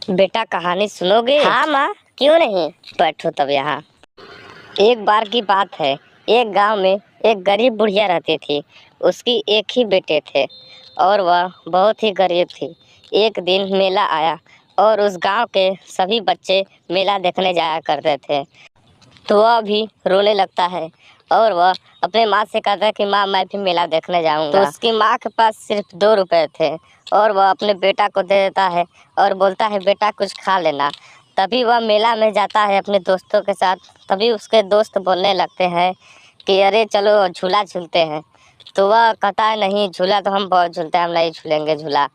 बेटा कहानी सुनोगे? हाँ माँ, क्यों नहीं। बैठो तब यहाँ। एक बार की बात है, एक गांव में एक गरीब बुढ़िया रहती थी। उसकी एक ही बेटे थे और वह बहुत ही गरीब थी। एक दिन मेला आया और उस गांव के सभी बच्चे मेला देखने जाया करते थे। तो वह भी रोने लगता है और वह अपने माँ से कहता है कि माँ मैं भी मेला देखने जाऊंगा। तो उसकी माँ के पास सिर्फ 2 रुपए थे और वह अपने बेटा को दे देता है और बोलता है बेटा कुछ खा लेना। तभी वह मेला में जाता है अपने दोस्तों के साथ। तभी उसके दोस्त बोलने लगते हैं कि अरे चलो झूला झूलते हैं। तो वह कहता है नहीं, झूला तो हम बहुत झूलते हैं, हम नहीं झूलेंगे झूला।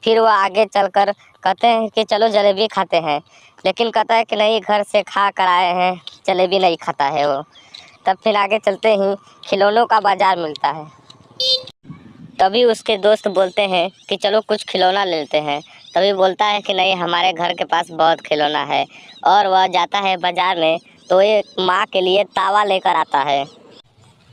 फिर वह आगे चलकर कहते हैं कि चलो जलेबी खाते हैं, लेकिन कहता है कि नहीं, घर से खा कर आए हैं, जलेबी नहीं खाता है वो। तब फिर आगे चलते ही खिलौनों का बाजार मिलता है। तभी उसके दोस्त बोलते हैं कि चलो कुछ खिलौना लेते हैं। तभी बोलता है कि नहीं, हमारे घर के पास बहुत खिलौना है। और वह जाता है बाजार में तो एक माँ के लिए तावा लेकर आता है,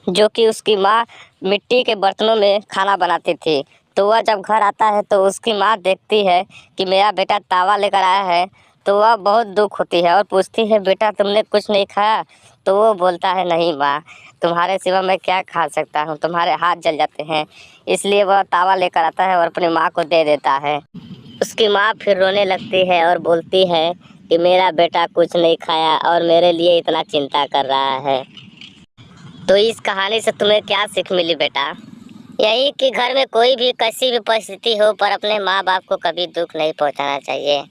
जो कि उसकी माँ मिट्टी के बर्तनों में खाना बनाती थी। तो वह जब घर आता है तो उसकी माँ देखती है कि मेरा बेटा तावा लेकर आया है। तो वह बहुत दुख होती है और पूछती है बेटा तुमने कुछ नहीं खाया? तो वो बोलता है नहीं माँ, तुम्हारे सिवा मैं क्या खा सकता हूँ, तुम्हारे हाथ जल जाते हैं। इसलिए वह तावा लेकर आता है और अपनी माँ को दे देता है। उसकी माँ फिर रोने लगती है और बोलती है कि मेरा बेटा कुछ नहीं खाया और मेरे लिए इतना चिंता कर रहा है। तो इस कहानी से तुम्हें क्या सीख मिली बेटा? यही कि घर में कोई भी कैसी भी परिस्थिति हो पर अपने माँ बाप को कभी दुख नहीं पहुँचाना चाहिए।